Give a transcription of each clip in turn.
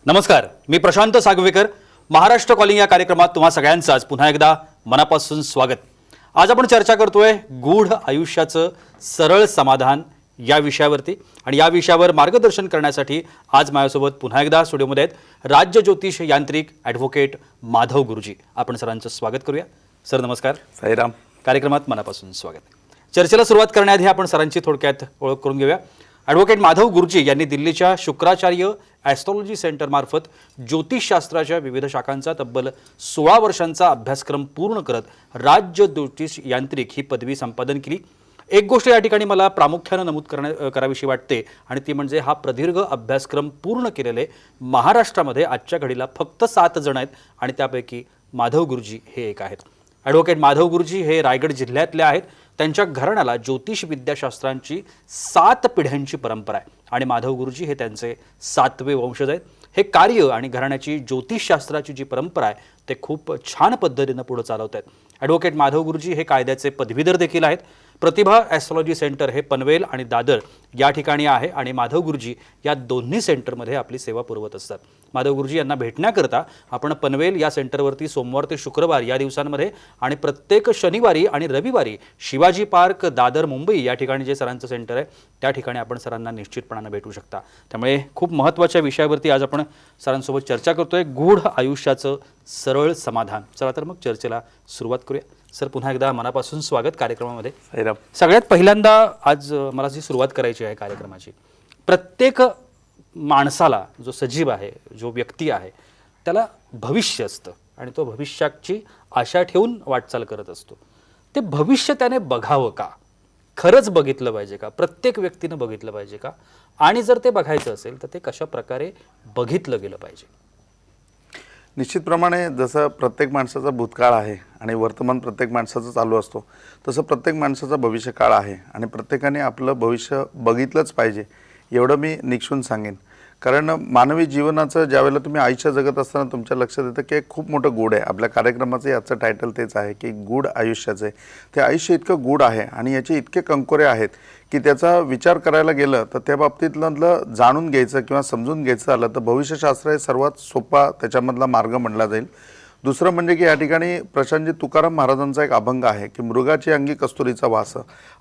नमस्कार, मी प्रशांत सागवेकर. महाराष्ट्र कॉलिंग या कार्यक्रमात तुम्हा सगळ्यांचं आज पुन्हा एकदा मनापासून स्वागत. आज आपण चर्चा करतोय गूढ आयुष्याचं सरळ समाधान या विषयावरती आणि या विषयावर मार्गदर्शन करण्यासाठी आज माझ्यासोबत पुन्हा एकदा स्टुडिओमध्ये आहेत राज्य ज्योतिष यांत्रिक ॲडव्होकेट माधव गुरुजी. आपण सरांचं स्वागत करूया. सर नमस्कार. साईराम. कार्यक्रमात मनापासून स्वागत. चर्चेला सुरुवात करण्याआधी आपण सरांची थोडक्यात ओळख करून घेऊया. ॲडव्होकेट माधव गुरुजी यांनी दिल्लीच्या शुक्राचार्य ॲस्ट्रॉलॉजी सेंटरमार्फत ज्योतिषशास्त्राच्या विविध शाखांचा तब्बल 16 वर्षांचा अभ्यासक्रम पूर्ण करत राज्य ज्योतिष यांत्रिक ही पदवी संपादन केली. एक गोष्ट या ठिकाणी मला प्रामुख्यानं नमूद करावीशी वाटते आणि ती म्हणजे हा प्रदीर्घ अभ्यासक्रम पूर्ण केलेले महाराष्ट्रामध्ये आजच्या घडीला फक्त 7 जण आहेत आणि त्यापैकी माधव गुरुजी हे एक आहेत. ॲडव्होकेट माधव गुरुजी हे रायगड जिल्ह्यातले आहेत. त्यांच्या घराण्याला ज्योतिष विद्याशास्त्रांची 7 पिढ्यांची परंपरा आहे आणि माधव गुरुजी हे त्यांचे 7वे वंशज आहेत. हे कार्य आणि घराण्याची ज्योतिषशास्त्राची जी परंपरा आहे ते खूप छान पद्धतीनं पुढे चालवत आहेत. ॲडव्होकेट माधव गुरुजी हे कायद्याचे पदवीधर देखील आहेत. प्रतिभा ॲस्ट्रॉलॉजी सेंटर हे पनवेल आणि दादर या ठिकाणी आहे आणि माधव गुरुजी या दोन्ही सेंटरमध्ये आपली सेवा पुरवत असतात. माधव गुरुजी यांना भेटण्याकरता आपण पनवेल या सेंटरवरती सोमवार ते शुक्रवार या दिवसांमध्ये आणि प्रत्येक शनिवारी आणि रविवारी शिवाजी पार्क दादर मुंबई या ठिकाणी जे सरांचं सेंटर आहे त्या ठिकाणी आपण सरांना निश्चितपणानं भेटू शकता. त्यामुळे खूप महत्त्वाच्या विषयावरती आज आपण सरांसोबत चर्चा करतोय, गूढ आयुष्याचं सरळ समाधान. चला तर मग चर्चेला सुरुवात करूया. सर पुन्हा एकदा मनापासून स्वागत कार्यक्रमामध्ये. सगळ्यात पहिल्यांदा आज मला जी सुरुवात करायची आहे कार्यक्रमाची, प्रत्येक माणसाला जो सजीव आहे, जो व्यक्ती आहे, त्याला भविष्य असतं आणि तो भविष्याची आशा ठेवून वाटचाल करत असतो. ते भविष्य त्याने बघावं का? खरंच बघितलं पाहिजे का? प्रत्येक व्यक्तीनं बघितलं पाहिजे का? आणि जर ते बघायचं असेल तर ते कशा प्रकारे बघितलं गेलं पाहिजे? निश्चितप्रमाणे जसं प्रत्येक माणसाचा भूतकाळ आहे आणि वर्तमान प्रत्येक माणसाचं चालू असतो, तसं प्रत्येक माणसाचा भविष्यकाळ आहे आणि प्रत्येकाने आपलं भविष्य बघितलंच पाहिजे एवढं मी निक्षून सांगेन. कारण मानवी जीवनाचं ज्यावेळेला तुम्ही आयुष्य जगत असताना तुमच्या लक्षात येतं की एक खूप मोठं गूढ आहे. आपल्या कार्यक्रमाचं याचं टायटल तेच आहे की गूढ आयुष्याचं आहे. ते आयुष्य इतकं गूढ आहे आणि याचे इतके कंकोरे आहेत की त्याचा विचार करायला गेलं तर त्या बाबतीतलं जाणून घ्यायचं किंवा समजून घ्यायचं झालं तर भविष्यशास्त्र हे सर्वात सोपा त्याच्यामधला मार्ग म्हणला जाईल. दुसरं म्हणजे की या ठिकाणी प्रशांतजी तुकाराम महाराजांचा एक अभंग आहे की मृगाची अंगी कस्तुरीचा वास,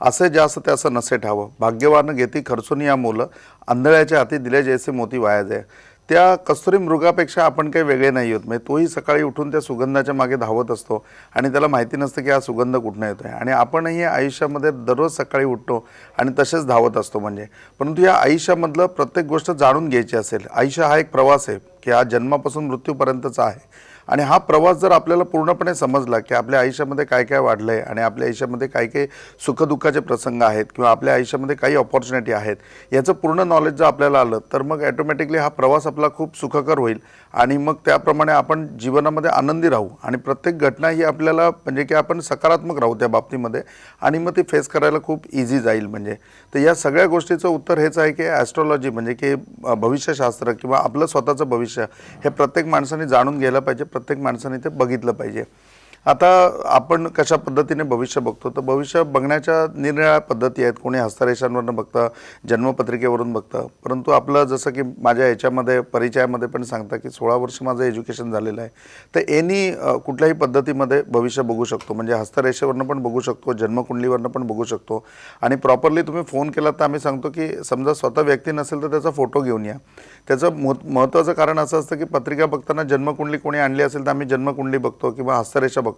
असे ज्यास त्याचं नसे ठावं, भाग्यवान घेती खर्चून या मोल, आंधळ्याच्या हाती दिले जैसे मोती वाया जाय. त्या कस्तुरी मृगापेक्षा आपण काही वेगळे नाही होत. म्हणजे तोही सकाळी उठून त्या सुगंधाच्या मागे धावत असतो आणि त्याला माहिती नसतं की हा सुगंध कुठून येतो आहे. आणि आपणही आयुष्यामध्ये दररोज सकाळी उठतो आणि तसेच धावत असतो. परंतु या आयुष्यामधलं प्रत्येक गोष्ट जाणून घ्यायची असेल. आयुष्य हा एक प्रवास आहे की हा जन्मापासून मृत्यूपर्यंतचा आहे आणि हा प्रवास जर आपल्याला पूर्णपणे समजला की आपल्या आयुष्यामध्ये काय काय वाढलं आहे आणि आपल्या आयुष्यामध्ये काय काय सुखदुःखाचे प्रसंग आहेत किंवा आपल्या आयुष्यामध्ये काही ऑपॉर्च्युनिटी आहेत, याचं पूर्ण नॉलेज जर आपल्याला आलं तर मग ॲटोमॅटिकली हा प्रवास आपला खूप सुखकर होईल आणि मग त्याप्रमाणे आपण जीवनामध्ये आनंदी राहू आणि प्रत्येक घटना ही आपल्याला म्हणजे की आपण सकारात्मक राहू त्या बाबतीमध्ये आणि मग ती फेस करायला खूप इझी जाईल. तर या सगळ्या गोष्टीचं उत्तर हेच आहे की ॲस्ट्रॉलॉजी म्हणजे की भविष्यशास्त्र किंवा आपलं स्वतःचं भविष्य हे प्रत्येक माणसाने जाणून घ्यायला पाहिजे, प्रत्येक माणसाने ते बघितलं पाहिजे. आता आपण कशा पद्धतीने भविष्य बघतो तर भविष्य बघण्याच्या निरनिराळ्या पद्धती आहेत. कोणी हस्तरेषांवरून बघतं, जन्मपत्रिकेवरून बघतं. परंतु आपलं जसं की माझ्या याच्यामध्ये परिचयामध्ये पण सांगता की 16 वर्ष माझं एज्युकेशन झालेलं आहे. तर एनी कुठल्याही पद्धतीमध्ये भविष्य बघू शकतो. म्हणजे हस्तरेषेवरनं पण बघू शकतो, जन्मकुंडलीवरनं पण बघू शकतो आणि प्रॉपरली तुम्ही फोन केला तर आम्ही सांगतो की समजा स्वतः व्यक्ती नसेल तर त्याचा फोटो घेऊन या. त्याचं महत्त्वाचं कारण असं असतं की पत्रिका बघताना जन्मकुंडली कोणी आणली असेल तर आम्ही जन्मकुंडली बघतो किंवा हस्तरेषा बघतो.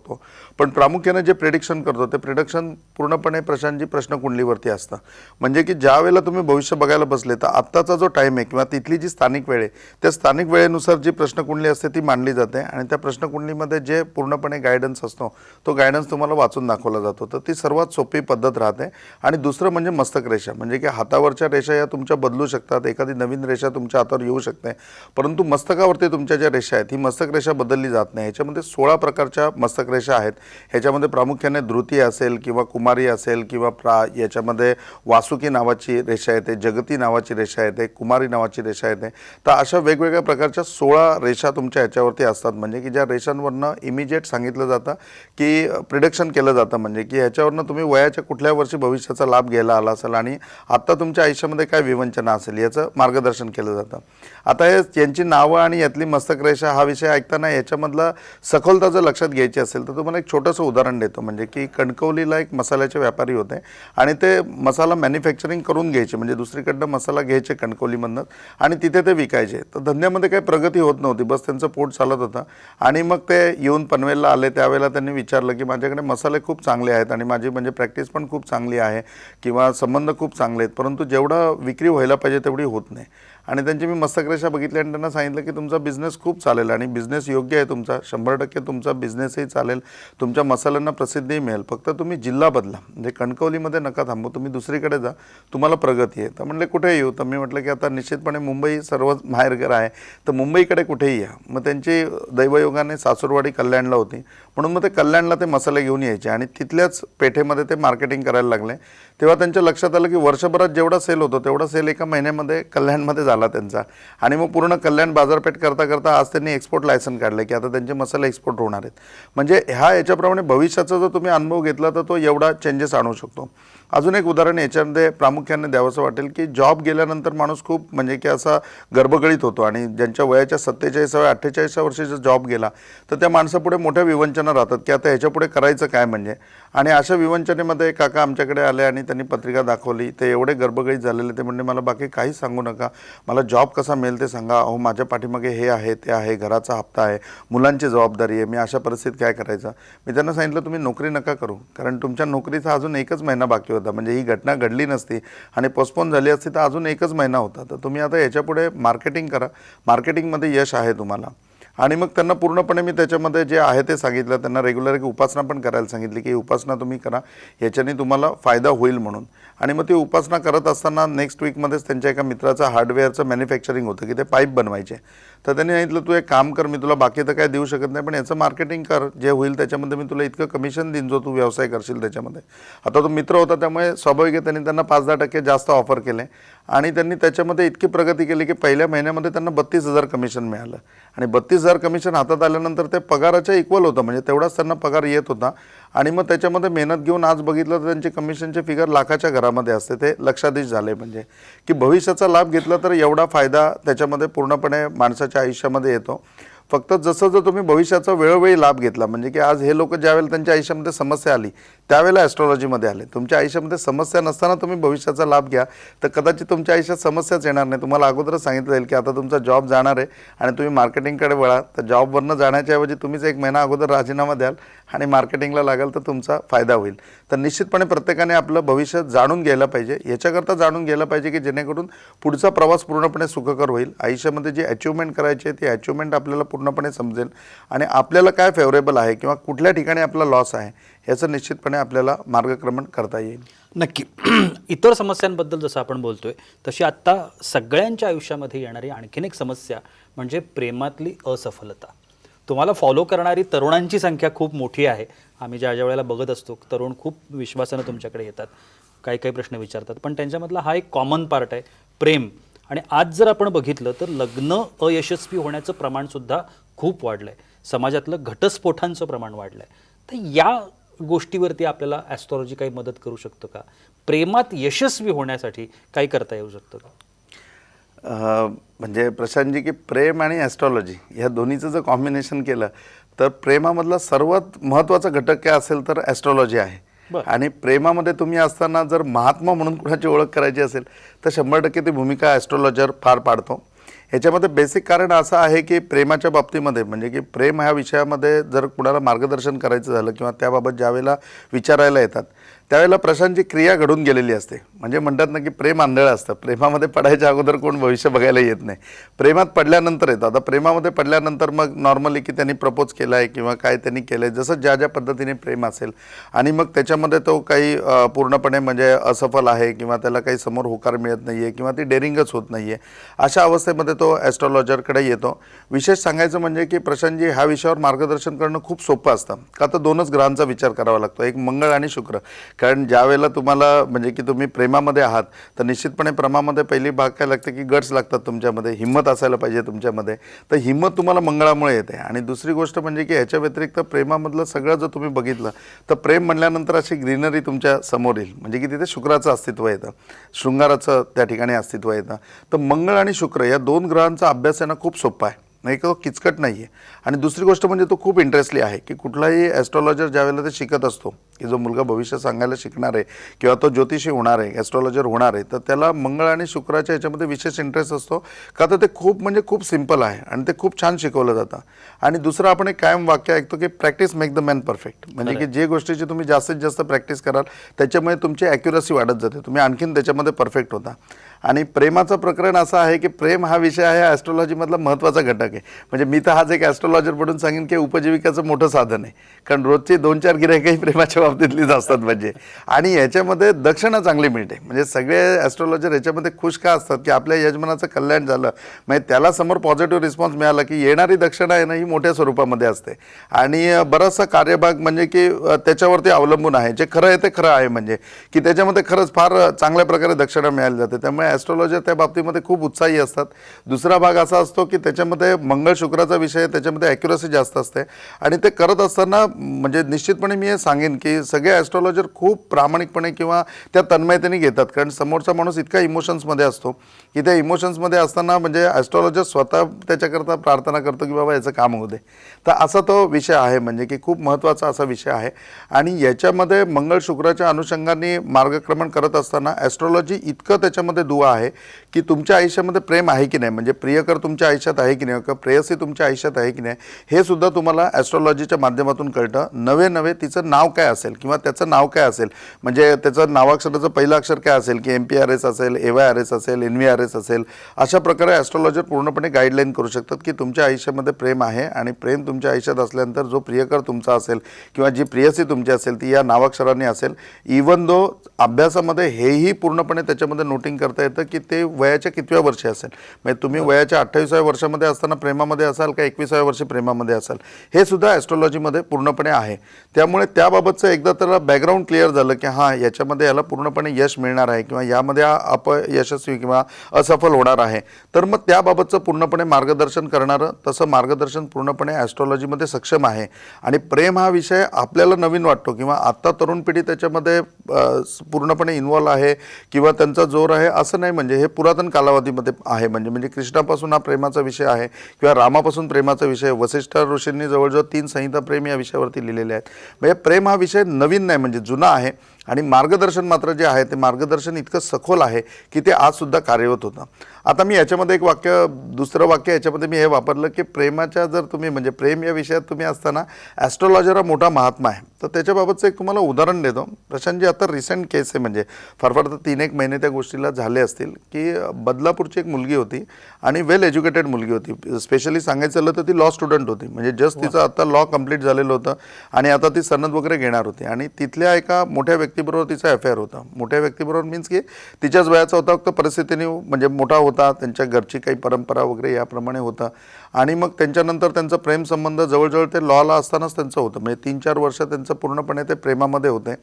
पण प्रामुख्याने जे प्रेडिक्शन करतो ते प्रेडिक्शन पूर्णपणे प्रशांतजी प्रश्नकुंडलीवरती असतं. म्हणजे की ज्या वेळेला तुम्ही भविष्य बघायला बसले तर आत्ताचा जो टाईम आहे किंवा तिथली जी स्थानिक वेळ आहे त्या स्थानिक वेळेनुसार जी प्रश्नकुंडली असते ती मांडली जाते आणि त्या प्रश्नकुंडलीमध्ये जे पूर्णपणे गायडन्स असतो तो गायडन्स तुम्हाला वाचून दाखवला जातो. तर ती सर्वात सोपी पद्धत राहते. आणि दुसरं म्हणजे मस्तक रेषा, म्हणजे की हातावरच्या रेषा या तुमच्या बदलू शकतात. एखादी नवीन रेषा तुमच्या हातावर येऊ शकते, परंतु मस्तकावरती तुमच्या ज्या रेषा आहेत ही मस्तक रेषा बदलली जात नाही. याच्यामध्ये 16 प्रकारच्या मस्तक मस्तक रेषा आहेत ह्याच्यामध्ये प्रामुख्याने धृती असेल किंवा कुमारी असेल किंवा याच्यामध्ये वासुकी नावाची रेषा येते, जगती नावाची रेषा येते, कुमारी नावाची रेषा येते. तर अशा वेगवेगळ्या प्रकारच्या 16 रेषा तुमच्या ह्याच्यावरती असतात, म्हणजे की ज्या रेषांवरनं इमिजिएट सांगितलं जातं की प्रिडिक्शन केलं जातं, म्हणजे की ह्याच्यावरनं तुम्ही वयाच्या कुठल्या वर्षी भविष्याचा लाभ घ्यायला आला असेल आणि आत्ता तुमच्या आयुष्यामध्ये काय विवंचना असेल याचं मार्गदर्शन केलं जातं. आता यांची नावं आणि यातली मस्तक रेषा हा विषय ऐकताना याच्यामधला सखोलता जर लक्षात घ्यायची असेल तर तुम्हाला एक छोटंसं उदाहरण देतो. म्हणजे की कणकवलीला एक मसाल्याचे व्यापारी होते आणि ते मसाला मॅन्युफॅक्चरिंग करून घ्यायचे, म्हणजे दुसरीकडनं मसाला घ्यायचे कणकवलीमधनं आणि तिथे ते विकायचे. तर धंद्यामध्ये काही प्रगती होत नव्हती, बस त्यांचं पोट चालत होतं. आणि मग ते येऊन पनवेलला आले. त्यावेळेला त्यांनी विचारलं की माझ्याकडे मसाले खूप चांगले आहेत आणि माझी म्हणजे प्रॅक्टिस पण खूप चांगली आहे किंवा संबंध खूप चांगले आहेत, परंतु जेवढं विक्री व्हायला पाहिजे तेवढी होत नाही. आणि त्यांची मी मस्तक रेषा बघितली आणि त्यांना सांगितलं की तुमचा बिझनेस खूप चालेल आणि बिझनेस योग्य आहे तुमचा, 100% तुमचा बिझनेसही चालेल, तुमच्या मसाल्यांना प्रसिद्धीही मिळेल, फक्त तुम्ही जिल्हा बदला, म्हणजे कणकवलीमध्ये नका थांबू, तुम्ही दुसरीकडे जा, तुम्हाला प्रगती आहे. तर म्हणले कुठे येऊ? तर मी म्हटलं की आता निश्चितपणे मुंबई सर्वच माहेरघर आहे, तर मुंबईकडे कुठेही या. मग त्यांची दैवयोगाने सासूरवाडी कल्याणला होती, म्हणून मग ते कल्याणला ते मसाले घेऊन यायचे आणि तिथल्याच पेठेमध्ये ते मार्केटिंग करायला लागले. तेव्हा त्यांच्या लक्षात आलं की वर्षभरात जेवढा सेल होतो तेवढा सेल एका महिन्यामध्ये कल्याणमध्ये झाला त्यांचा. आणि मग पूर्ण कल्याण बाजारपेठ करता करता आज त्यांनी एक्सपोर्ट लायसन काढलं की आता त्यांचे मसाले एक्सपोर्ट होणार आहेत. म्हणजे याच्याप्रमाणे भविष्याचा जर तुम्ही अनुभव घेतला तर तो एवढा चेंजेस आणू शकतो. अजून एक उदाहरण याच्यामध्ये प्रामुख्याने द्यावंसं वाटेल की जॉब गेल्यानंतर माणूस खूप म्हणजे की असा गर्भगळीत होतो आणि ज्यांच्या वयाच्या 47व्या 48व्या वर्षी जर जॉब गेला तर त्या माणसापुढे मोठ्या विवंचना राहतात की आता ह्याच्यापुढे करायचं काय म्हणजे. आणि अशा विवंचनेमध्ये काका आमच्याकडे आले आणि त्यांनी पत्रिका दाखवली. ते एवढे गर्भगळीत झालेले, ते म्हणजे मला बाकी काहीच सांगू नका, मला जॉब कसा मिळेल ते सांगा. अहो माझ्या पाठीमागे हे आहे ते आहे, घराचा हप्ता आहे, मुलांची जबाबदारी आहे, मी अशा परिस्थितीत काय करायचं. मी त्यांना सांगितलं तुम्ही नोकरी नका करू, कारण तुमच्या नोकरीचा अजून 1च महिना बाकी होता. म्हणजे ही घटना घडली नसती आणि पोस्टपोन झाली असती तर अजून 1च महिना होता. तर तुम्ही आता याच्यापुढे मार्केटिंग करा, मार्केटिंगमध्ये यश आहे तुम्हाला. आणि मग त्यांना पूर्णपणे मी त्याच्यामध्ये जे आहे ते सांगितलं. त्यांना रेग्युलर एक उपासना पण करायला सांगितली की उपासना तुम्ही करा, याच्याने तुम्हाला फायदा होईल म्हणून. आणि मग ती उपासना करत असताना नेक्स्ट वीकमध्येच त्यांच्या एका मित्राचं हार्डवेअरचं मॅन्युफॅक्चरिंग होतं की ते पाईप बनवायचे. तर त्यांनी सांगितलं तू एक काम कर, मी तुला बाकी तर काय देऊ शकत नाही, पण याचं मार्केटिंग कर, जे होईल त्याच्यामध्ये मी तुला इतकं कमिशन देईन जो तू व्यवसाय करशील त्याच्यामध्ये. आता तो मित्र होता त्यामुळे स्वाभाविक आहे त्यांनी त्यांना 5-10% जास्त ऑफर केले आणि त्यांनी त्याच्यामध्ये इतकी प्रगती केली की पहिल्या महिन्यामध्ये त्यांना 32,000 कमिशन मिळालं. आणि 32,000 कमिशन हातात आल्यानंतर ते पगाराच्या इक्वल होतं, म्हणजे तेवढाच त्यांना पगार येत होता. आणि मग त्याच्यामध्ये मेहनत घेऊन आज बघितलं तर त्यांचे कमिशनचे फिगर लाखाच्या घरामध्ये असते. ते लक्षाधीश झाले, म्हणजे की भविष्याचा लाभ घेतला तर एवढा फायदा त्याच्यामध्ये पूर्णपणे माणसाच्या आयुष्यामध्ये येतो. फक्त जसं जर तुम्ही भविष्याचा वेळोवेळी लाभ घेतला, म्हणजे की आज हे लोक ज्यावेळेला त्यांच्या आयुष्यामध्ये समस्या आली त्यावेळेला ॲस्ट्रॉलॉजीमध्ये आले. तुमच्या आयुष्यामध्ये समस्या नसताना तुम्ही भविष्याचा लाभ घ्या तर कदाचित तुमच्या आयुष्यात समस्याच येणार नाही. तुम्हाला अगोदरच सांगितलं जाईल की आता तुमचा जॉब जाणार आहे आणि तुम्ही मार्केटिंगकडे वळा. तर जॉबवरनं जाण्याच्याऐवजी तुम्हीच 1 महिना अगोदर राजीनामा द्याल आणि मार्केटिंगला लागाल तर तुमचा फायदा होईल. तर निश्चितपणे प्रत्येकाने आपलं भविष्य जाणून घ्यायला पाहिजे, याच्याकरता जाणून घ्यायला पाहिजे की जेणेकरून पुढचा प्रवास पूर्णपणे सुखकर होईल. आयुष्यामध्ये जी अचिव्हमेंट करायची आहे ती अचिव्हमेंट आपल्याला पूर्णपणे समजेल आणि आपल्याला काय फेवरेबल आहे किंवा कुठल्या ठिकाणी आपला लॉस आहे याचं निश्चितपणे आपल्याला मार्गक्रमण करता येईल. नक्की. इतर समस्यांबद्दल जसं आपण बोलतोय तशी आत्ता सगळ्यांच्या आयुष्यामध्ये येणारी आणखीन एक समस्या म्हणजे प्रेमातली असफलता. तुम्हाला फॉलो करणारी तरुणांची संख्या खूप मोठी आहे. आम्ही ज्या वेळेला बघत असतो तरुण खूप विश्वासानं तुमच्याकडे येतात, काही काही प्रश्न विचारतात, पण त्यांच्यामधला हा एक कॉमन पार्ट आहे प्रेम. आणि आज जर आपण बघितलं तर लग्न अयशस्वी होण्याचं प्रमाणसुद्धा खूप वाढलं आहे, समाजातलं घटस्फोटांचं प्रमाण वाढलं आहे. तर या गोष्टीवरती आपल्याला ॲस्ट्रॉलॉजी काही मदत करू शकतो का? प्रेमात यशस्वी होण्यासाठी काही करता येऊ शकतं का? म्हणजे प्रशांतजी की प्रेम आणि ॲस्ट्रॉलॉजी ह्या दोन्हीचं जर कॉम्बिनेशन केलं तर प्रेमामधला सर्वात महत्त्वाचा घटक काय असेल तर ॲस्ट्रॉलॉजी आहे. आणि प्रेमामध्ये तुम्ही असताना जर महात्मा म्हणून कुणाची ओळख करायची असेल तर 100% ती भूमिका ॲस्ट्रॉलॉजर फार पाडतो. ह्याच्यामध्ये बेसिक कारण असं आहे की प्रेमाच्या बाबतीमध्ये म्हणजे की प्रेम ह्या विषयामध्ये जर कुणाला मार्गदर्शन करायचं झालं किंवा त्याबाबत ज्यावेळेला विचारायला येतात त्यावेळेला प्रशांतची क्रिया घडून गेलेली असते. म्हणजे म्हणतात ना की प्रेम आंधळं असतं. प्रेमामध्ये पडायच्या अगोदर कोण भविष्य बघायला येत नाही, प्रेमात पडल्यानंतर येतं. आता प्रेमामध्ये पडल्यानंतर मग नॉर्मली की त्यांनी प्रपोज केला आहे किंवा काय त्यांनी केलं आहे, जसं ज्या ज्या पद्धतीने प्रेम असेल, आणि मग त्याच्यामध्ये तो काही पूर्णपणे म्हणजे असफल आहे किंवा त्याला काही समोर होकार मिळत नाही आहे किंवा ती डेअरिंगच होत नाही आहे, अशा अवस्थेमध्ये तो ॲस्ट्रॉलॉजरकडे येतो. विशेष सांगायचं म्हणजे की प्रशांतजी ह्या विषयावर मार्गदर्शन करणं खूप सोपं असतं. का तर दोनच ग्रहांचा विचार करावा लागतो, एक मंगळ आणि शुक्र. कारण ज्या वेळेला तुम्हाला म्हणजे की तुम्ही प्रेमामध्ये आहात तर निश्चितपणे प्रेमामध्ये पहिली भाग काय लागते की गट्स लागतात तुमच्यामध्ये, हिंमत असायला पाहिजे तुमच्यामध्ये. तर हिंमत तुम्हाला मंगळामुळे येते. आणि दुसरी गोष्ट म्हणजे की ह्याच्या व्यतिरिक्त प्रेमामधलं सगळं जर तुम्ही बघितलं तर प्रेम म्हणल्यानंतर अशी ग्रीनरी तुमच्या समोर येईल. म्हणजे की तिथे शुक्राचं अस्तित्व येतं, शृंगाराचं त्या ठिकाणी अस्तित्व येतं. तर मंगळ आणि शुक्र या दोन ग्रहांचा अभ्यास आहे ना खूप सोपा आहे, नाही का, तो किचकट नाही आहे. आणि दुसरी गोष्ट म्हणजे तो खूप इंटरेस्टली आहे की कुठलाही ॲस्ट्रॉलॉजर ज्यावेळेला ते शिकत असतो की जो मुलगा भविष्य सांगायला शिकणार आहे किंवा तो ज्योतिषी होणार आहे, ॲस्ट्रॉलॉजर होणार आहे, तर त्याला मंगळ आणि शुक्राच्या ह्याच्यामध्ये विशेष इंटरेस्ट असतो. का तर ते खूप म्हणजे खूप सिम्पल आहे आणि ते खूप छान शिकवलं जातं. आणि दुसरं आपण एक कायम वाक्य ऐकतो की practice make the man perfect. म्हणजे की जे गोष्टीची तुम्ही जास्तीत जास्त प्रॅक्टिस कराल त्याच्यामुळे तुमची ॲक्युरसी वाढत जाते, तुम्ही आणखीन त्याच्यामध्ये परफेक्ट होता. आणि प्रेमाचं प्रकरण असं आहे की प्रेम हा विषय आहे ॲस्ट्रॉलॉजीमधला महत्त्वाचा घटक आहे. म्हणजे मी तर हाच एक ॲस्ट्रॉलॉजर म्हणून सांगेन की उपजीविकाचं मोठं साधन आहे. कारण रोजची 2-4 गिऱ्हाईकही प्रेमाच्या बाबतीतलीच असतात म्हणजे. आणि याच्यामध्ये दक्षिणा चांगली मिळते. म्हणजे सगळे ॲस्ट्रॉलॉजर याच्यामध्ये खुश का असतात की आपल्या यजमानाचं कल्याण झालं, म्हणजे त्याला समोर पॉझिटिव्ह रिस्पॉन्स मिळाला की येणारी दक्षिणा आहे ना ही मोठ्या स्वरूपामध्ये असते. आणि बराचसा कार्यभाग म्हणजे की त्याच्यावरती अवलंबून आहे. जे खरं आहे ते खरं आहे, म्हणजे की त्याच्यामध्ये खरंच फार चांगल्या प्रकारे दक्षिणा मिळाली जाते. त्यामुळे ॲस्ट्रॉलॉजर त्या बाबतीमध्ये खूप उत्साही असतात. दुसरा भाग असा असतो की त्याच्यामध्ये मंगळ शुक्राचा विषय, त्याच्यामध्ये ॲक्युरसी जास्त असते. आणि ते करत असताना म्हणजे निश्चितपणे मी हे सांगेन की सगळे ॲस्ट्रॉलॉजर खूप प्रामाणिकपणे किंवा त्या तन्मयतेने घेतात. कारण समोरचा माणूस इतका इमोशन्समध्ये असतो की त्या इमोशन्समध्ये असताना म्हणजे ॲस्ट्रॉलॉजर स्वतः त्याच्याकरता प्रार्थना करतो की बाबा याचं काम होऊ दे. तर असा तो विषय आहे, म्हणजे की खूप महत्त्वाचा असा विषय आहे. आणि याच्यामध्ये मंगळ शुक्राच्या अनुषंगाने मार्गक्रमण करत असताना ॲस्ट्रॉलॉजी इतकं त्याच्यामध्ये दुवा आहे की तुमच्या आयुष्यामध्ये प्रेम आहे की नाही, म्हणजे प्रियकर तुमच्या आयुष्यात आहे की नाही किंवा प्रेयसी तुमच्या आयुष्यात आहे की नाही, हे सुद्धा तुम्हाला ॲस्ट्रॉलॉजीच्या माध्यमातून कळतं. नवे तिचं नाव काय असेल किंवा त्याचं नाव काय असेल, म्हणजे त्याचं नावाक्षराचं पहिलं अक्षर काय असेल की MPRS असेल, AYRS असेल, NVRS असेल, अशा प्रकारे ॲस्ट्रॉलॉजर पूर्णपणे गाईडलाईन करू शकतात की तुमच्या आयुष्यामध्ये प्रेम आहे. आणि प्रेम तुमच्या आयुष्यात असल्यानंतर जो प्रियकर तुमचा असेल किंवा जी प्रियसी तुमची असेल ती या नावाक्षराने असेल. इवन दो अभ्यासामध्ये हेही पूर्णपणे त्याच्यामध्ये नोटिंग करता येतं की ते वयाच्या कितव्या वर्षी असेल, म्हणजे तुम्ही वयाच्या 28व्या वर्षामध्ये असताना प्रेमामध्ये असाल का 21व्या वर्षी प्रेमामध्ये असाल, हे सुद्धा ॲस्ट्रॉलॉजीमध्ये पूर्णपणे आहे. त्यामुळे त्याबाबतचं एकदा त्याला बॅकग्राऊंड क्लिअर झालं की हां याच्यामध्ये याला पूर्णपणे यश मिळणार आहे किंवा यामध्ये अपयशस्वी किंवा असफल होणार आहे, तर मग त्याबाबतचं पूर्णपणे मार्गदर्शन करणारं तसं मार्गदर्शन पूर्णपणे ॲस्ट्रॉलॉजीमध्ये सक्षम आहे. आणि प्रेम हा विषय आपल्याला नवीन वाटतो किंवा आत्ता तरुण पिढी त्याच्यामध्ये पूर्णपणे इन्व्हॉल्व आहे किंवा त्यांचा जोर आहे असं नाही, म्हणजे हे पुरातन कालावधीमध्ये आहे. म्हणजे कृष्णापासून हा प्रेमाचा विषय आहे किंवा रामापासून प्रेमाचा विषय. वसिष्ठ ऋषींनी जवळजवळ 3 संहिता प्रेम या विषयावरती लिहिलेल्या आहेत. म्हणजे प्रेम हा विषय नवीन नाही, म्हणजे जुना आहे. आणि मार्गदर्शन मात्र जे आहे ते मार्गदर्शन इतकं सखोल आहे की ते आजसुद्धा कार्यरत होतं. आता मी याच्यामध्ये एक दुसरं वाक्य याच्यामध्ये मी हे वापरलं की प्रेमाच्या जर तुम्ही म्हणजे प्रेम या विषयात तुम्ही असताना ॲस्ट्रॉलॉजर हा मोठा महात्मा आहे. तर त्याच्याबाबतचं एक तुम्हाला उदाहरण देतो. प्रशांतजी आता रिसेंट केस आहे, म्हणजे फार तर 3-1 महिने त्या गोष्टीला झाले असतील की बदलापूरची एक मुलगी होती आणि वेल एज्युकेटेड मुलगी होती. स्पेशली सांगायचं झालं तर ती लॉ स्टुडंट होती, म्हणजे जस्ट तिचं आता लॉ कंप्लीट झालेलं होतं आणि आता ती सनद वगैरे घेणार होती. आणि तिथल्या एका मोठ्या व्यक्तीबरोबर तिचा अफेअर होता. मोठ्या व्यक्तीबरोबर मीन्स की तिच्याच वयाचा होता, फक्त परिस्थितीने म्हणजे मोठा होता, त्यांच्या घरची काही परंपरा वगैरे याप्रमाणे होता. आणि मग त्यांच्यानंतर त्यांचा प्रेमसंबंध जवळजवळ ते लॉला असतानाच त्यांचं होतं, म्हणजे 3-4 वर्ष त्यांचं पूर्णपणे ते प्रेमामध्ये होते.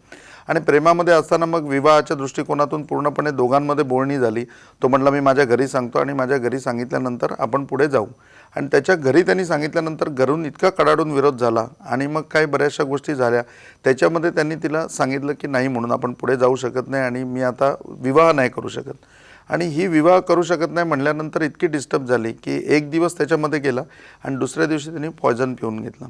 आणि प्रेमामध्ये असताना मग विवाहाच्या दृष्टिकोनातून पूर्णपणे दोघांमध्ये बोलणी झाली. तो म्हटला मी माझ्या घरी सांगतो आणि माझ्या घरी सांगितल्यानंतर आपण पुढे जाऊ. आणि त्याच्या घरी त्यांनी सांगितल्यानंतर घरून इतका कडाडून विरोध झाला आणि मग काही बऱ्याचशा गोष्टी झाल्या. त्याच्यामध्ये त्यांनी तिला सांगितलं की नाही म्हणून आपण पुढे जाऊ शकत नाही आणि मी आता विवाह नाही करू शकत. आणि ही विवाह करू शकत नाही म्हणल्यानंतर इतकी डिस्टर्ब झाली की एक दिवस त्याच्यामध्ये गेला आणि दुसऱ्या दिवशी त्यांनी पॉयझन पिऊन घेतलं.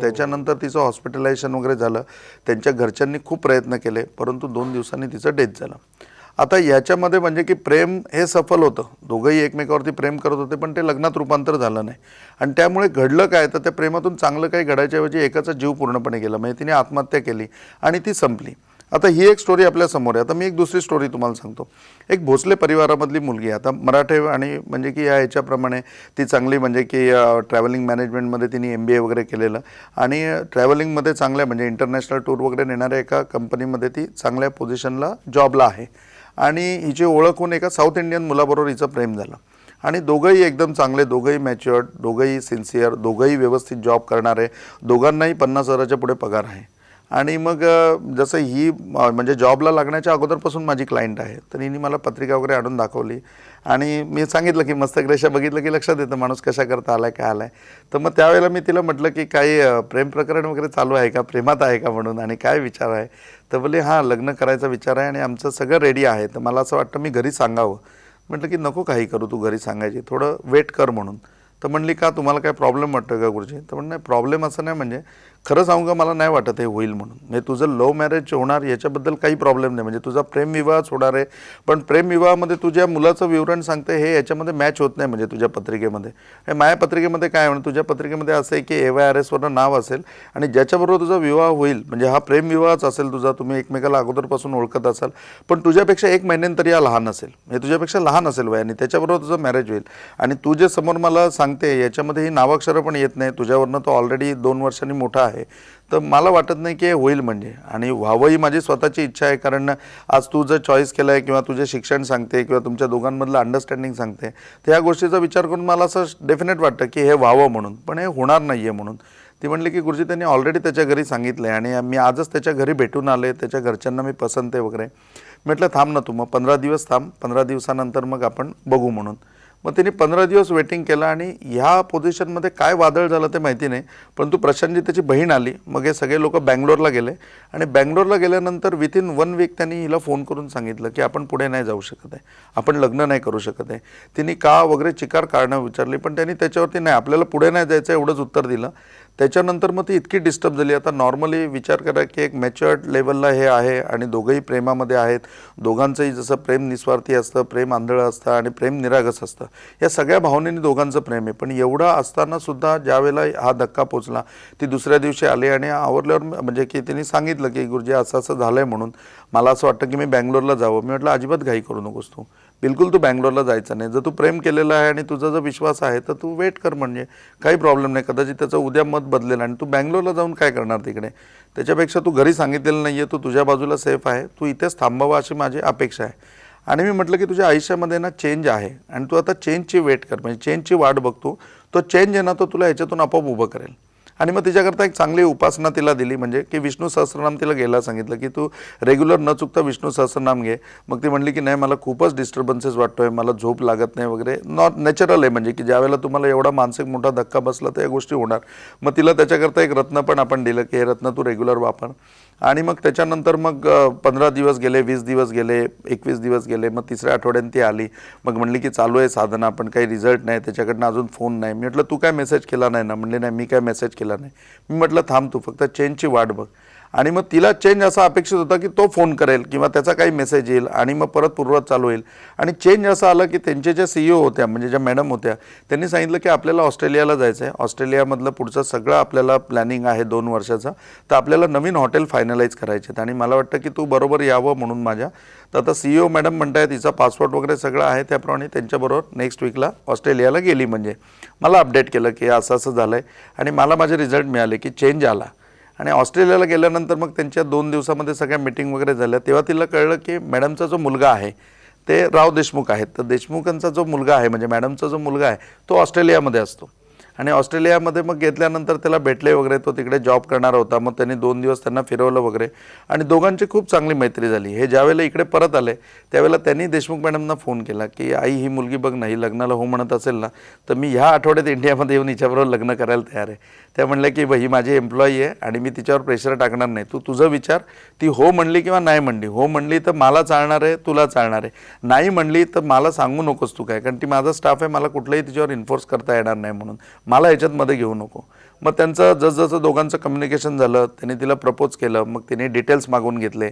त्याच्यानंतर तिचं हॉस्पिटलायझेशन वगैरे झालं. त्यांच्या घरच्यांनी खूप प्रयत्न केले, परंतु 2 दिवसांनी तिचं डेथ झालं. आता याच्यामध्ये म्हणजे की प्रेम हे सफल होतं, दोघंही एकमेकावरती प्रेम करत होते, पण ते लग्नात रूपांतर झालं नाही. आणि त्यामुळे घडलं काय, तर त्या प्रेमातून चांगलं काही घडायच्याऐवजी एकाचा जीव पूर्णपणे गेला, म्हणजे तिने आत्महत्या केली आणि ती संपली. आता ही एक स्टोरी आपल्या समोर आहे. आता मी एक दुसरी स्टोरी तुम्हाला सांगतो. एक भोसले परिवारामधली मुलगी आहे. आता मराठे आणि म्हणजे की ह्याच्याप्रमाणे ती चांगली म्हणजे की ट्रॅव्हलिंग मॅनेजमेंटमध्ये तिने MBA वगैरे केलेलं आणि ट्रॅव्हलिंगमध्ये चांगल्या म्हणजे इंटरनॅशनल टूर वगैरे नेणाऱ्या एका कंपनीमध्ये ती चांगल्या पोझिशनला जॉबला आहे आणि हिची ओळख होऊन एका साऊथ इंडियन मुलाबरोबर हिचं प्रेम झालं आणि दोघंही एकदम चांगले, दोघंही मॅच्युअर्ड, दोघंही सिन्सिअर, दोघंही व्यवस्थित जॉब करणारे, दोघांनाही 50,000च्या पुढे पगार आहे. आणि मग जसं ही म्हणजे जॉबला लागण्याच्या अगोदरपासून माझी क्लायंट आहे, तर हिने मला पत्रिका वगैरे आणून दाखवली आणि मी सांगितलं की मस्तक रेषा बघितलं की लक्षात येतं माणूस कशा करता आलाय, काय आलाय. तर मग त्यावेळेला मी तिला म्हटलं की काही प्रेम प्रकरण वगैरे चालू आहे का, प्रेमात आहे का म्हणून, आणि काय विचार आहे. तर बोलले हां, लग्न करायचा विचार आहे आणि आमचं सगळं रेडी आहे. तर मला असं वाटतं मी घरी सांगावं. म्हटलं की नको काही करू, तू घरी सांगायची, थोडं वेट कर म्हणून. तर म्हणली का, तुम्हाला काय प्रॉब्लेम वाटतं का गुरुजी. तर म्हणलं प्रॉब्लेम असं नाही, म्हणजे खरं सांगू का, मला नाही वाटत हे होईल म्हणून. म्हणजे तुझं लव्ह मॅरेज होणार याच्याबद्दल काही प्रॉब्लेम नाही, म्हणजे तुझा प्रेमविवाहच होणार आहे. पण प्रेमविवाहामध्ये तुझ्या मुलाचं विवरण सांगते हे याच्यामध्ये मॅच होत नाही म्हणजे तुझ्या पत्रिकेमध्ये. हे माझ्या पत्रिकेमध्ये काय म्हणून, तुझ्या पत्रिकेमध्ये असं आहे की AYRSवरनं नाव असेल आणि ज्याच्याबरोबर तुझा विवाह होईल म्हणजे हा प्रेमविवाहच असेल तुझा, तुम्ही एकमेकाला अगोदरपासून ओळखत असाल, पण तुझ्यापेक्षा 1 महिन्यानं तरी हा लहान असेल, म्हणजे तुझ्यापेक्षा लहान असेल वयाने, त्याच्याबरोबर तुझं मॅरेज होईल. आणि तू जे समोर मला सांगते याच्यामध्ये ही नावाक्षरं पण येत नाही, तुझ्यावरनं तो ऑलरेडी 2 वर्षांनी मोठा आहे. तर मला वाटत नाही की हे होईल म्हणजे, आणि व्हावंही माझी स्वतःची इच्छा आहे. कारण आज तू जर चॉईस केलं आहे किंवा तुझे शिक्षण सांगते किंवा तुमच्या दोघांमधलं अंडरस्टँडिंग सांगते, तर ह्या गोष्टीचा विचार करून मला असं डेफिनेट वाटतं की हे व्हावं म्हणून, पण हे होणार नाही आहे म्हणून. ती म्हणली की गुरुजी त्यांनी ऑलरेडी त्याच्या घरी सांगितलं आहे आणि मी आजच त्याच्या घरी भेटून आले, त्याच्या घरच्यांना मी पसंत आहे वगैरे. म्हटलं थांब ना तू, मग 15 दिवस थांब, 15 दिवसानंतर मग आपण बघू म्हणून. मग तिने 15 दिवस वेटिंग केलं आणि ह्या पोझिशनमध्ये काय वादळ झालं ते माहिती नाही, परंतु प्रशांतजी त्याची बहीण आली. मग हे सगळे लोक बँगलोरला गेले आणि बँगलोरला गेल्यानंतर विथिन 1 वीक त्यांनी हिला फोन करून सांगितलं की आपण पुढे नाही जाऊ शकत आहे, आपण लग्न नाही करू शकत आहे. तिने का वगैरे चिकार कारणं विचारली, पण त्यांनी त्याच्यावरती नाही, आपल्याला पुढे नाही जायचं एवढंच उत्तर दिलं. त्याच्यानंतर मग ती इतकी डिस्टर्ब झाली. आता नॉर्मली विचार करा की एक मॅच्युअर्ड लेवलला हे आहे आणि दोघंही प्रेमामध्ये आहेत, दोघांचंही जसं प्रेम निस्वार्थी असतं, प्रेम आंधळं असतं आणि प्रेम निरागस असतं, या सगळ्या भावनेने दोघांचं प्रेम आहे. पण एवढं असतानासुद्धा ज्यावेळेला हा धक्का पोचला, ती दुसऱ्या दिवशी आली आणि आवरल्यावर म्हणजे की तिने सांगितलं की गुरुजी असं असं झालं आहे म्हणून, मला असं वाटतं की मी बँगलोरला जावं. मी म्हटलं अजिबात घाई करू नकोस तू, बिलकुल तू बँगलोरला जायचं नाही. जर तू प्रेम केलेलं आहे आणि तुझा जर विश्वास आहे तर तू वेट कर, म्हणजे काही प्रॉब्लेम नाही. कदाचित त्याचं उद्या मत बदलेल आणि तू बँगलोरला जाऊन काय करणार तिकडे. त्याच्यापेक्षा तू घरी सांगितलेलं नाही आहे, तू तुझ्या बाजूला सेफ आहे, तू इथेच थांबावं अशी माझी अपेक्षा आहे. आणि मी म्हटलं की तुझ्या आयुष्यामध्ये ना चेंज आहे आणि तू आता चेंजची वेट कर, म्हणजे चेंजची वाट बघतो. तो चेंज आहे ना, तो तुला ह्याच्यातून आपोआप उभं करेल. आणि मग तिच्याकरता एक चांगली उपासना तिला दिली, म्हणजे की विष्णू सहस्रनाम तिला घ्यायला सांगितलं की तू रेग्युलर न चुकता विष्णू सहस्रनाम घे. मग ती म्हणली की नाही, मला खूपच डिस्टर्बन्सेस वाटतोय, मला झोप लागत नाही वगैरे. नॅचरल आहे, म्हणजे की ज्यावेळेला तुम्हाला एवढा मानसिक मोठा धक्का बसला तर या गोष्टी होणार. मग तिला त्याच्याकरता एक रत्न पण आपण दिलं की हे रत्न तू रेग्युलर वापर. आणि मग त्याच्यानंतर मग 15 दिवस गेले, 20 दिवस गेले, 21 दिवस गेले. मग तिसऱ्या आठवड्यात ती आली. मग म्हणली की चालू आहे साधना, पण काही रिझल्ट नाही, त्याच्याकडनं अजून फोन नाही. मी म्हटलं तू काय मेसेज केला नाही ना. म्हणले नाही, मी काय मेसेज केला नाही. मी म्हटलं थांब, तू फक्त चेंजची वाट बघ. आणि मग तिला चेंज असा अपेक्षित होता की तो फोन करेल किंवा त्याचा काही मेसेज येईल आणि मग परत पूर्ववत चालू होईल. आणि चेंज असं आलं की त्यांचे जे CEO होत्या, म्हणजे ज्या मॅडम होत्या, त्यांनी सांगितलं की आपल्याला ऑस्ट्रेलियाला जायचं आहे, ऑस्ट्रेलियामधलं पुढचं सगळं आपल्याला प्लॅनिंग आहे 2 वर्षाचं, तर आपल्याला नवीन हॉटेल फायनलाइज करायचे आहेत आणि मला वाटतं की तू बरोबर यावं म्हणून माझ्या. तर आता CEO मॅडम म्हणताय तिचा पासपोर्ट वगैरे सगळं आहे, त्याप्रमाणे त्यांच्याबरोबर नेक्स्ट वीकला ऑस्ट्रेलियाला गेली. म्हणजे मला अपडेट केलं की असं असं झालं आहे आणि मला माझे रिझल्ट मिळाले की चेंज आला. आणि ऑस्ट्रेलियाला गेल्यानंतर मग त्यांच्या 2 दिवसामध्ये सगळ्या मीटिंग वगैरे झाल्या. तेव्हा तिला कळलं की मॅडमचा जो मुलगा आहे ते राव देशमुख आहेत. तर देशमुखांचा जो मुलगा आहे, म्हणजे मॅडमचा जो मुलगा आहे, तो ऑस्ट्रेलियामध्ये असतो. आणि ऑस्ट्रेलियामध्ये मग घेतल्यानंतर त्याला भेटले वगैरे, तो तिकडे जॉब करणार होता. मग त्यांनी 2 दिवस त्यांना फिरवलं वगैरे आणि दोघांची खूप चांगली मैत्री झाली. हे ज्यावेळेला इकडे परत आले त्यावेळेला त्यांनी देशमुख मॅडमना फोन केला की आई, ही मुलगी बघ ना, ही लग्नाला हो म्हणत असेल ना, तर मी ह्या आठवड्यात इंडियामध्ये येऊन हिच्याबरोबर लग्न करायला तयार आहे. त्या म्हणल्या की ही माझी एम्प्लॉई आहे आणि मी तिच्यावर प्रेशर टाकणार नाही, तू तुझं विचार. ती हो म्हणली किंवा नाही म्हणली, हो म्हणली तर मला चालणार आहे, तुला चालणार आहे. नाही म्हणली तर मला सांगू नकोस तू काय, कारण ती माझा स्टाफ आहे, मला कुठलंही तिच्यावर इन्फोर्स करता येणार नाही, म्हणून मला ह्याच्यात मध्ये घेऊ नको. मग त्यांचं जसजसं दोघांचं कम्युनिकेशन झालं, त्यांनी तिला प्रपोज केलं. मग तिने डिटेल्स मागून घेतले.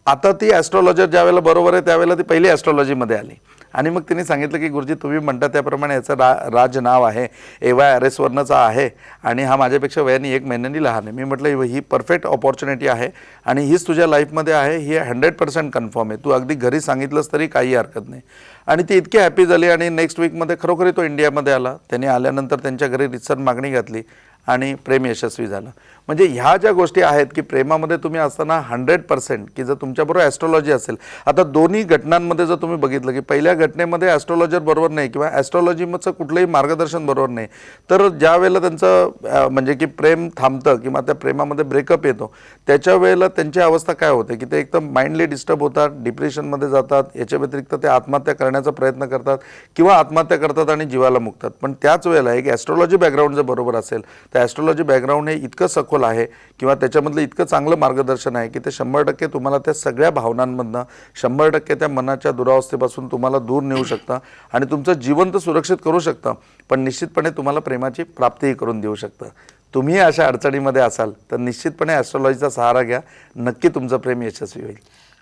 आता ती ॲस्ट्रॉलॉजर ज्या वेळेला बरोबर आहे त्यावेळेला ती पहिली ॲस्ट्रॉलॉजीमध्ये आली आणि मग तिने सांगितलं की गुरुजी तुम्ही म्हणता त्याप्रमाणे याचं राज नाव आहे AYRS वर्णचा आहे आणि हा माझ्यापेक्षा वयाने 1 महिन्यानी लहान आहे. मी म्हटलं ही परफेक्ट ऑपॉर्च्युनिटी आहे आणि हीच तुझ्या लाईफमध्ये आहे, ही 100% कन्फर्म आहे, तू अगदी घरी सांगितलंस तरी काही हरकत नाही. आणि ती इतकी हॅपी झाली आणि नेक्स्ट वीकमध्ये खरोखरी तो इंडियामध्ये आला. त्याने आल्यानंतर त्यांच्या घरी रितसर मागणी घातली आणि प्रेम यशस्वी झालं. म्हणजे ह्या ज्या गोष्टी आहेत की प्रेमामध्ये तुम्ही असताना 100% की जर तुमच्याबरोबर ॲस्ट्रॉलॉजी असेल, आता दोन्ही घटनांमध्ये जर तुम्ही बघितलं की पहिल्या घटनेमध्ये ॲस्ट्रॉलॉजर बरोबर नाही किंवा ॲस्ट्रॉलॉजीचं कुठलंही मार्गदर्शन बरोबर नाही, तर ज्या वेळेला त्यांचं म्हणजे की प्रेम थांबतं किंवा त्या प्रेमामध्ये ब्रेकअप येतो त्याच्या वेळेला त्यांची अवस्था काय होते की ते एकदम माइंडली डिस्टर्ब होतात, डिप्रेशनमध्ये जातात. याच्या व्यतिरिक्त ते आत्महत्या करण्याचा प्रयत्न करतात किंवा आत्महत्या करतात आणि जीवाला मुकतात. पण त्याच वेळेला एक ॲस्ट्रॉलॉजी बॅकग्राऊंड जर बरोबर असेल तर ॲस्ट्रॉलॉजी बॅकग्राऊंड हे इतकं सखोल आहे किंवा त्याच्यामधलं इतकं चांगलं मार्गदर्शन आहे की ते 100% तुम्हाला त्या सगळ्या भावनांमधनं 100% त्या मनाच्या दुरावस्थेपासून तुम्हाला दूर नेऊ शकता आणि तुमचं जीवन तर सुरक्षित करू शकता, पण निश्चितपणे तुम्हाला प्रेमाची प्राप्तीही करून देऊ शकतं. तुम्ही अशा अडचणीमध्ये असाल तर निश्चितपणे ॲस्ट्रॉलॉजीचा सहारा घ्या, नक्की तुमचं प्रेम यशस्वी होईल.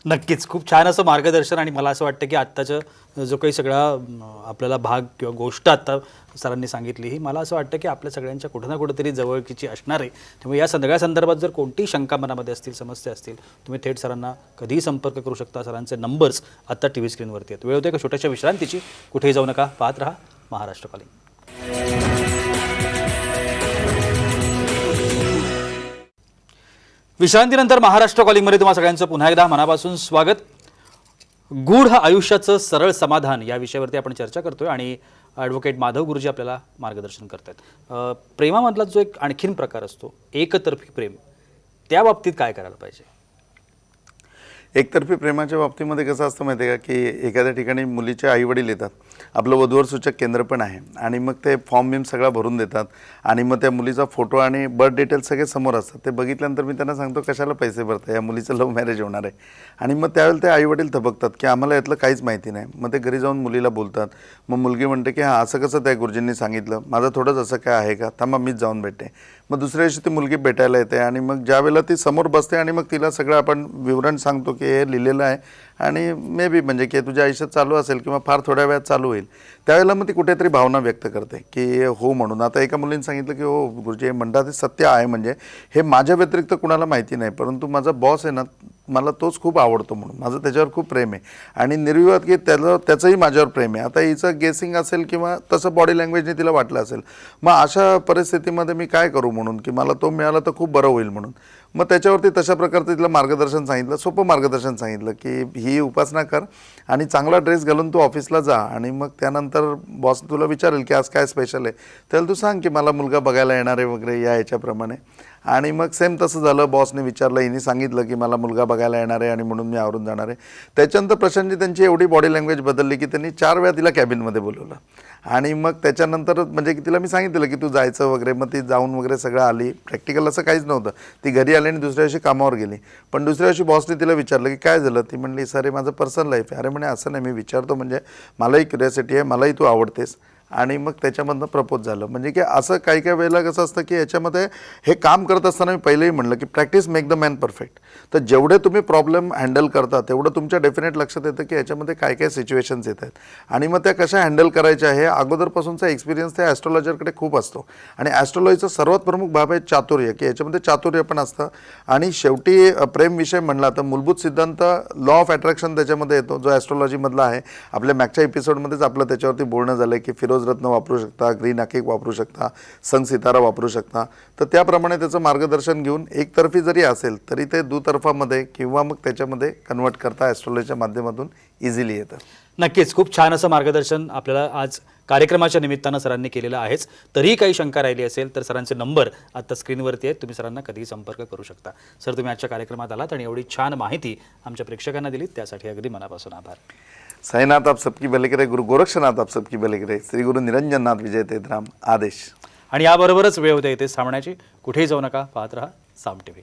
नक्कीच खूप छान असं मार्गदर्शन. आणि मला असं वाटतं की आत्ताचं जो काही सगळा आपल्याला भाग किंवा गोष्ट आत्ता सरांनी सांगितली ही मला असं वाटतं की आपल्या सगळ्यांच्या कुठं ना कुठेतरी जवळकीची असणार आहे. त्यामुळे या सगळ्या संदर्भात जर कोणतीही शंका मनामध्ये असतील, समस्या असतील, तुम्ही थेट सरांना कधीही संपर्क करू शकता. सरांचे नंबर्स आत्ता TV स्क्रीनवरती आहेत. वेळ होते का छोट्याशा विश्रांतीची, कुठेही जाऊ नका, पाहत राहा महाराष्ट्र कॉलिंग. विश्रांतीनंतर महाराष्ट्र कॉलिंगमध्ये तुम्हा सगळ्यांचं पुन्हा एकदा मनापासून स्वागत. गूढ आयुष्याचं सरळ समाधान या विषयावरती आपण चर्चा करतोय आणि ॲडव्होकेट माधव गुरुजी आपल्याला मार्गदर्शन करतात. प्रेमामधला जो एक आणखीन प्रकार असतो एकतर्फी प्रेम, त्या बाबतीत काय करायला पाहिजे? एकतर्फी प्रेमाच्या बाबतीमध्ये कसं असतं माहिती आहे का की एखाद्या ठिकाणी मुलीचे आईवडील येतात, आपलं वधूवर सूचक केंद्र पण आहे आणि मग ते फॉर्म बिम सगळा भरून देतात आणि मग त्या मुलीचा फोटो आणि बर्थ डिटेल्स सगळे समोर असतात. ते बघितल्यानंतर मी त्यांना सांगतो कशाला पैसे भरता, या मुलीचं लव्ह मॅरेज होणार आहे. आणि मग त्यावेळेला ते आईवडील थबकतात की आम्हाला यातलं काहीच माहिती नाही. मग ते घरी जाऊन मुलीला बोलतात. मग मुलगी म्हणते की हां असं कसं त्या गुरुजींनी सांगितलं, माझं थोडंच असं काय आहे का, थांबा मीच जाऊन भेटते. मग दुसऱ्या दिवशी ती मुलगी भेटायला येते आणि मग ज्या वेळेला ती समोर बसते आणि मग तिला सगळं आपण विवरण सांगतो की हे लिहिलेलं आहे आणि मे बी म्हणजे की तुझ्या आयुष्यात चालू असेल किंवा फार थोड्या वेळात चालू होईल, त्यावेळेला मग ती कुठेतरी भावना व्यक्त करते की हो म्हणून. आता एका मुलीने सांगितलं की हो गुरुजी म्हणतात ते सत्य आहे, म्हणजे हे माझ्या व्यतिरिक्त कुणाला माहिती नाही, परंतु माझा बॉस आहे ना मला तोच खूप आवडतो म्हणून माझं त्याच्यावर खूप प्रेम आहे आणि निर्विवाद की त्याचंही माझ्यावर प्रेम आहे. आता हिचं गेसिंग असेल किंवा तसं बॉडी लँग्वेजने तिला वाटलं असेल, मग अशा परिस्थितीमध्ये मी काय करू म्हणून की मला तो मिळाला तर खूप बरं होईल म्हणून. मग त्याच्यावरती तशा प्रकारचं तिला मार्गदर्शन सांगितलं, सोपं मार्गदर्शन सांगितलं की ही उपासना कर आणि चांगला ड्रेस घालून तू ऑफिसला जा आणि मग त्यानंतर बॉस तुला विचारेल की आज काय स्पेशल आहे, त्याला तू सांग की मला मुलगा बघायला येणार आहे वगैरे या ह्याच्याप्रमाणे. आणि मग सेम तसं झालं. बॉसने विचारलं, हिने सांगितलं की मला मुलगा बघायला येणार आहे आणि म्हणून मी आवरून जाणार आहे. त्याच्यानंतर प्रशांतजी त्यांची एवढी बॉडी लँग्वेज बदलली की त्यांनी 4 वेळा तिला कॅबिनमध्ये बोलवलं आणि मग त्याच्यानंतर म्हणजे की तिला मी सांगितलं की तू जायचं वगैरे. मग ती जाऊन वगैरे सगळं आली. प्रॅक्टिकल असं काहीच नव्हतं. ती घरी आली आणि दुसऱ्या दिवशी कामावर गेली. पण दुसऱ्या दिवशी बॉसने तिला विचारलं की काय झालं, ती म्हणली सर हे माझं पर्सनल लाईफ आहे. अरे म्हणे असं नाही, मी विचारतो म्हणजे मलाही क्युरिओसिटी आहे, मलाही तू आवडतेस. आणि मग त्याच्यामधनं प्रपोज झालं. म्हणजे की असं काही काही वेळेला कसं असतं की याच्यामध्ये हे काम करत असताना मी पहिलेही म्हणलं की practice make the man perfect. तर जेवढे तुम्ही प्रॉब्लेम हँडल करता तेवढं तुमच्या डेफिनेट लक्षात येतं की याच्यामध्ये काय काय सिच्युएशन्स येत आहेत आणि मग त्या कशा हँडल करायच्या हे अगोदरपासूनचा एक्सपिरियन्स त्या ॲस्ट्रॉलॉजरकडे खूप असतो. आणि ॲस्ट्रॉलॉजीचा सर्वात प्रमुख भाग आहे चातुर्य, की याच्यामध्ये चातुर्य पण असतं. आणि शेवटी प्रेम विषय म्हणला तर मूलभूत सिद्धांत लॉ ऑफ अट्रॅक्शन त्याच्यामध्ये येतो, जो ॲस्ट्रॉलॉजीमधला आहे. आपल्या मागच्या एपिसोडमध्येच आपलं त्याच्यावरती बोलणं झालं की फिरोज रत्न वापरू शकता, ग्रीन अकेक वापरू शकता, संग सितारा वापरू शकता. तर त्याप्रमाणे त्याचं मार्गदर्शन घेऊन एकतर्फी जरी असेल तरी ते दुतर्फामध्ये किंवा मग त्याच्यामध्ये कन्वर्ट करता ॲस्ट्रॉलॉजीच्या माध्यमातून इझिली येतं. नक्कीच खूप छान असं मार्गदर्शन आपल्याला आज कार्यक्रमाच्या निमित्तानं सरांनी केलेलं आहेच. तरीही काही शंका राहिली असेल तर सरांचे नंबर आता स्क्रीनवरती आहेत, तुम्ही सरांना कधीही संपर्क करू शकता. सर तुम्ही आजच्या कार्यक्रमात आलात आणि एवढी छान माहिती आमच्या प्रेक्षकांना दिलीत त्यासाठी अगदी मनापासून आभार. साईनाथ आप सबकी भले करे, गुरु गोरक्षनाथ आप सबकी भले करे, श्री गुरु निरंजननाथ विजय तेतराम आदेश. आणि याबरोबरच वेळ होते इथे थांबण्याची. कुठेही जाऊ नका, पाहत राहा साम TV.